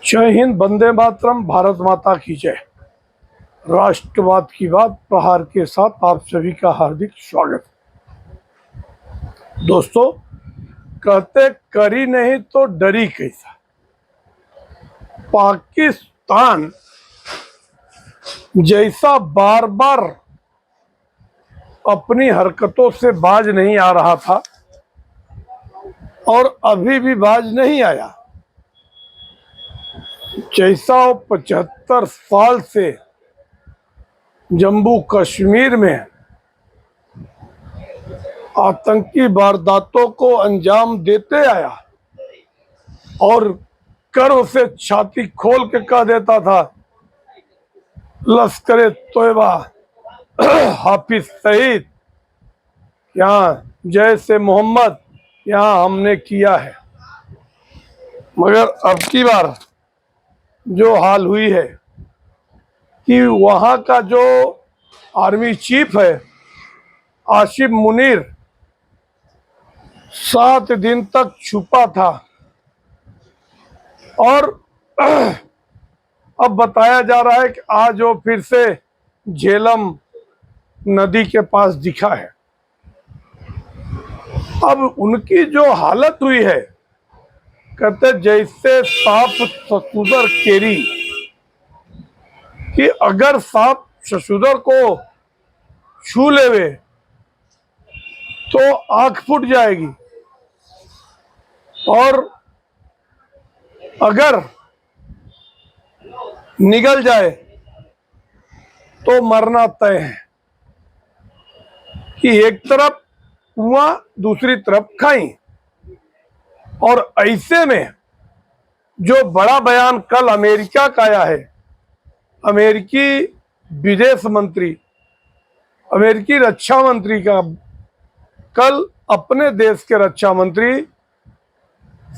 जय हिंद, वंदे मातरम, भारत माता की जय। राष्ट्रवाद की बात प्रहार के साथ आप सभी का हार्दिक स्वागत। दोस्तों, कहते करी नहीं तो डरी कैसा। पाकिस्तान जैसा बार बार अपनी हरकतों से बाज नहीं आ रहा था और अभी भी बाज नहीं आया, जैसा 75 साल से जम्मू कश्मीर में आतंकी वारदातों को अंजाम देते आया और गर्व से छाती खोल के कह देता था, लश्कर तोयबा हाफिज सईद, यहाँ जैसे मोहम्मद यहाँ हमने किया है। मगर अब की बार जो हाल हुई है कि वहाँ का जो आर्मी चीफ है आसिफ मुनीर 7 दिन तक छुपा था और अब बताया जा रहा है कि आज वो फिर से झेलम नदी के पास दिखा है। अब उनकी जो हालत हुई है, कहते जैसे सांप ससुदर केरी, कि अगर सांप ससुदर को छू लेवे तो आंख फूट जाएगी और अगर निगल जाए तो मरना तय है। कि एक तरफ कुआं दूसरी तरफ खाई। और ऐसे में जो बड़ा बयान कल अमेरिका का आया है, अमेरिकी विदेश मंत्री, अमेरिकी रक्षा मंत्री का कल अपने देश के रक्षा मंत्री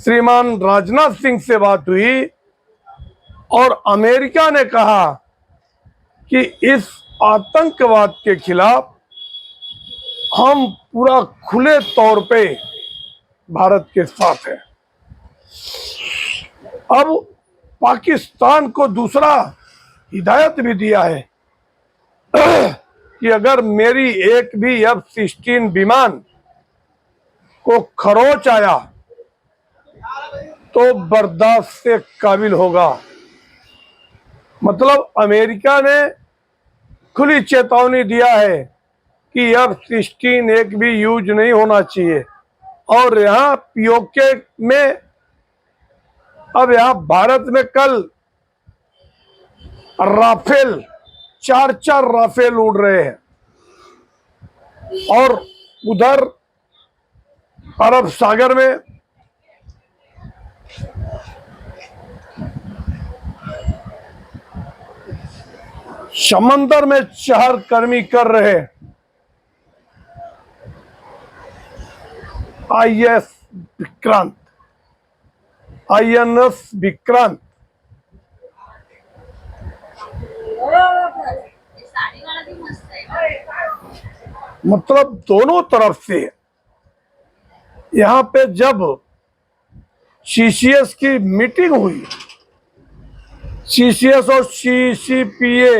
श्रीमान राजनाथ सिंह से बात हुई और अमेरिका ने कहा कि इस आतंकवाद के खिलाफ हम पूरा खुले तौर पे भारत के साथ हैं। अब पाकिस्तान को दूसरा हिदायत भी दिया है कि अगर मेरी एक भी F-16 विमान को खरोच आया तो बर्दाश्त से काबिल होगा। मतलब अमेरिका ने खुली चेतावनी दिया है कि F-16 एक भी यूज नहीं होना चाहिए। और यहाँ पीओके में, अब यहाँ भारत में कल राफेल 4 राफेल उड़ रहे हैं और उधर अरब सागर में समंदर में चहलकदमी कर रहे INS विक्रांत मतलब दोनों तरफ से यहाँ पे जब CCS की मीटिंग हुई, CCS और CCPA,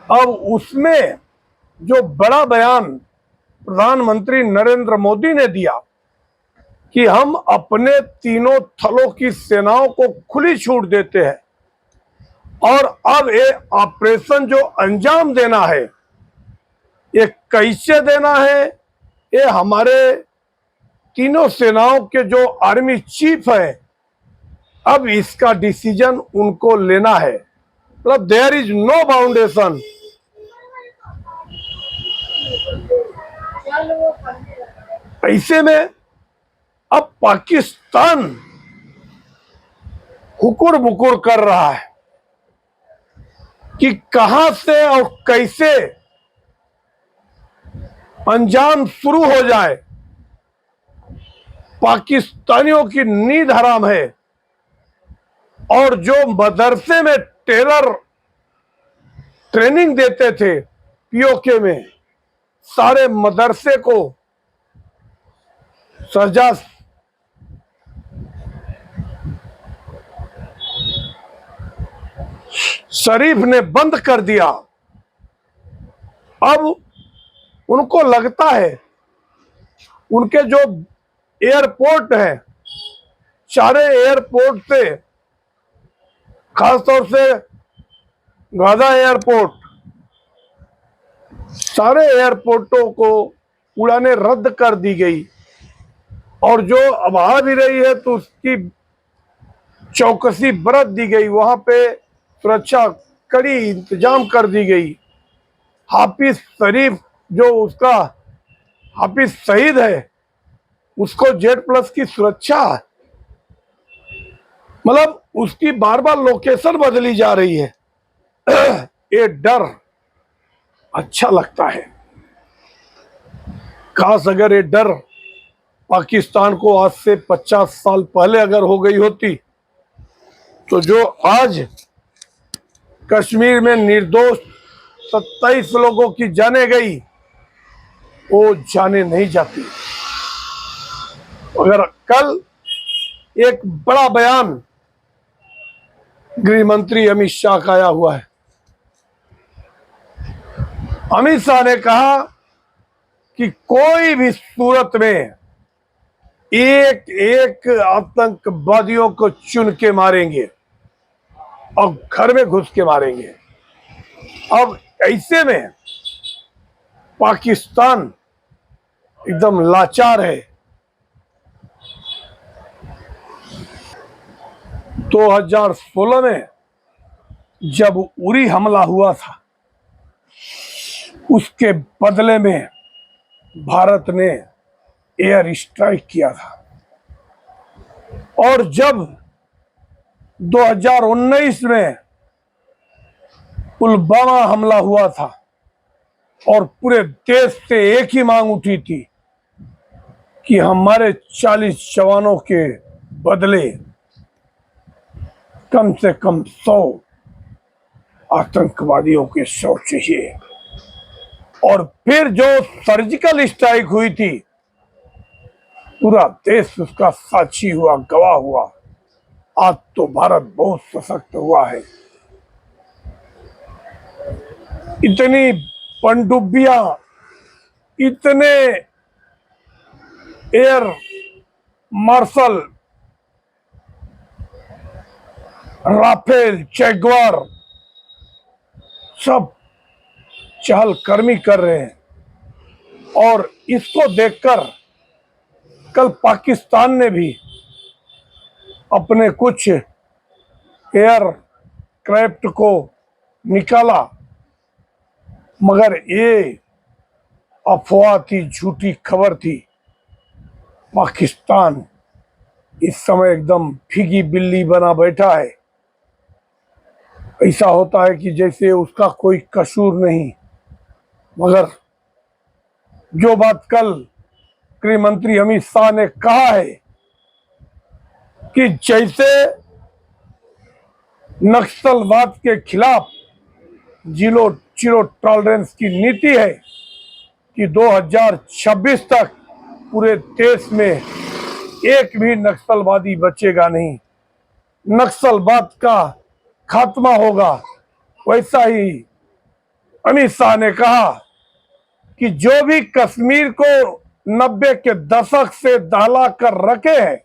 अब उसमें जो बड़ा बयान प्रधानमंत्री नरेंद्र मोदी ने दिया कि हम अपने तीनों थलों की सेनाओं को खुली छूट देते हैं और अब ये ऑपरेशन जो अंजाम देना है ये कैसे देना है, ये हमारे तीनों सेनाओं के जो आर्मी चीफ है अब इसका डिसीजन उनको लेना है। मतलब देयर इज नो बाउंडेशन। ऐसे में अब पाकिस्तान हुकुर बुकुर कर रहा है कि कहां से और कैसे अंजाम शुरू हो जाए। पाकिस्तानियों की नींद हराम है और जो मदरसे में टेरर ट्रेनिंग देते थे पीओके में, सारे मदरसे को सजा शरीफ ने बंद कर दिया। अब उनको लगता है उनके जो एयरपोर्ट है, सारे एयरपोर्ट से, खासतौर से गाजा एयरपोर्ट, सारे एयरपोर्टों को उड़ानें रद्द कर दी गई, और जो अब आ भी रही है तो उसकी चौकसी बरत दी गई। वहां पे सुरक्षा कड़ी इंतजाम कर दी गई। हाफिज शरीफ, जो उसका हाफिज शहीद है, उसको Z+ की सुरक्षा, मतलब उसकी बार बार लोकेशन बदली जा रही है। ये डर अच्छा लगता है। खास अगर ये डर पाकिस्तान को आज से 50 साल पहले अगर हो गई होती, तो जो आज कश्मीर में निर्दोष 27 लोगों की जाने गई, वो जाने नहीं जाती। अगर कल एक बड़ा बयान गृह मंत्री अमित शाह का आया हुआ है। अमित शाह ने कहा कि कोई भी सूरत में एक एक आतंकवादियों को चुन के मारेंगे और घर में घुस के मारेंगे। अब ऐसे में पाकिस्तान एकदम लाचार है। 2016 में जब उरी हमला हुआ था, उसके बदले में भारत ने एयर स्ट्राइक किया था। और जब 2019 में पुलवामा हमला हुआ था, और पूरे देश से एक ही मांग उठी थी कि हमारे 40 जवानों के बदले कम से कम 100 आतंकवादियों के शव चाहिए। और फिर जो सर्जिकल स्ट्राइक हुई थी, पूरा देश उसका साक्षी हुआ, गवाह हुआ। आज तो भारत बहुत सशक्त हुआ है। इतनी पनडुब्बियां, इतने एयर मार्शल, राफेल, जैगुआर, सब चहलकदमी कर रहे हैं। और इसको देखकर कल पाकिस्तान ने भी अपने कुछ एयर क्राफ्ट को निकाला, मगर ये अफवाह थी, झूठी खबर थी। पाकिस्तान इस समय एकदम भीगी बिल्ली बना बैठा है। ऐसा होता है कि जैसे उसका कोई कसूर नहीं। मगर जो बात कल गृह मंत्री अमित शाह ने कहा है कि जैसे नक्सलवाद के खिलाफ जीरो टॉलरेंस की नीति है कि 2026 तक पूरे देश में एक भी नक्सलवादी बचेगा नहीं, नक्सलवाद का खात्मा होगा, वैसा ही अमित शाह ने कहा कि जो भी कश्मीर को 90 के दशक से दहला कर रखे हैं,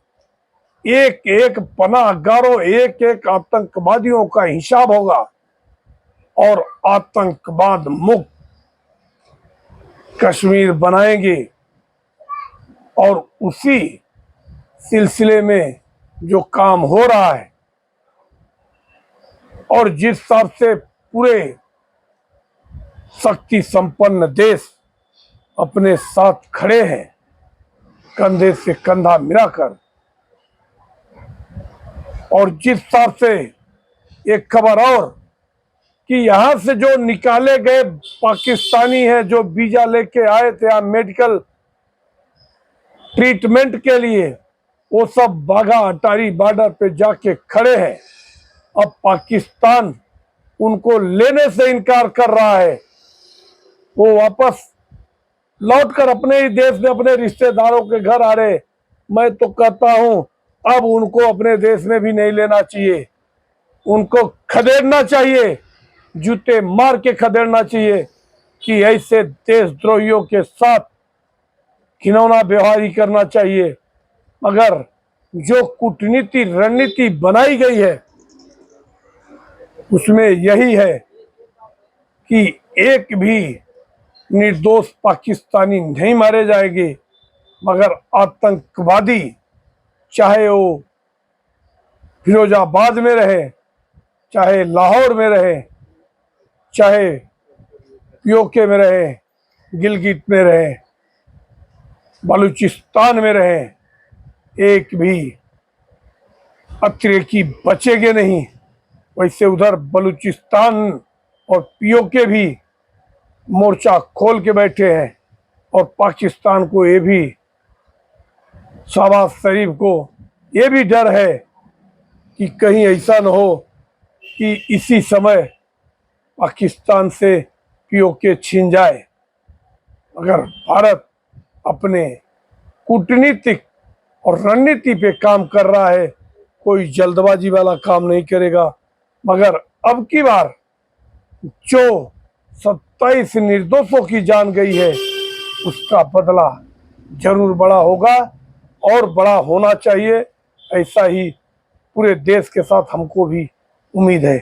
एक एक पनाहगारों, एक एक आतंकवादियों का हिसाब होगा और आतंकवाद मुक्त कश्मीर बनाएंगे। और उसी सिलसिले में जो काम हो रहा है, और जिस हिसाब से पूरे शक्ति संपन्न देश अपने साथ खड़े हैं, कंधे से कंधा मिलाकर, और जिस हिसाब से एक खबर और कि यहां से जो निकाले गए पाकिस्तानी हैं, जो वीजा लेके आए थे यहाँ मेडिकल ट्रीटमेंट के लिए, वो सब बाघा अटारी बॉर्डर पे जाके खड़े हैं। अब पाकिस्तान उनको लेने से इनकार कर रहा है। वो वापस लौटकर अपने ही देश में अपने रिश्तेदारों के घर आ रहे। मैं तो कहता हूं अब उनको अपने देश में भी नहीं लेना चाहिए, उनको खदेड़ना चाहिए जूते मार के खदेड़ना चाहिए कि ऐसे देशद्रोहियों के साथ घिनौना व्यवहार ही करना चाहिए। मगर जो कूटनीति रणनीति बनाई गई है उसमें यही है कि एक भी निर्दोष पाकिस्तानी नहीं मारे जाएंगे, मगर आतंकवादी चाहे वो फिरोजाबाद में रहे, चाहे लाहौर में रहे, चाहे पीओके में रहे, गिलगित में रहे, बलूचिस्तान में रहे, एक भी अतिरेकी बचेंगे नहीं। वैसे उधर बलूचिस्तान और पीओके भी मोर्चा खोल के बैठे हैं और पाकिस्तान को ये भी, शहबाज शरीफ को ये भी डर है कि कहीं ऐसा न हो कि इसी समय पाकिस्तान से पीओके छीन जाए। अगर भारत अपने कूटनीतिक और रणनीति पे काम कर रहा है, कोई जल्दबाजी वाला काम नहीं करेगा। मगर अब की बार जो 27 निर्दोषों की जान गई है उसका बदला जरूर बड़ा होगा और बड़ा होना चाहिए। ऐसा ही पूरे देश के साथ हमको भी उम्मीद है।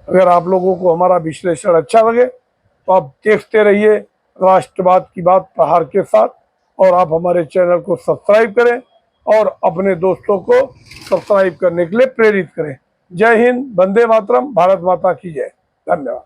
अगर आप लोगों को हमारा विश्लेषण अच्छा लगे तो आप देखते रहिए राष्ट्रवाद की बात प्रहार के साथ, और आप हमारे चैनल को सब्सक्राइब करें और अपने दोस्तों को सब्सक्राइब करने के लिए प्रेरित करें। जय हिंद, वंदे मातरम, भारत माता की जय। धन्यवाद।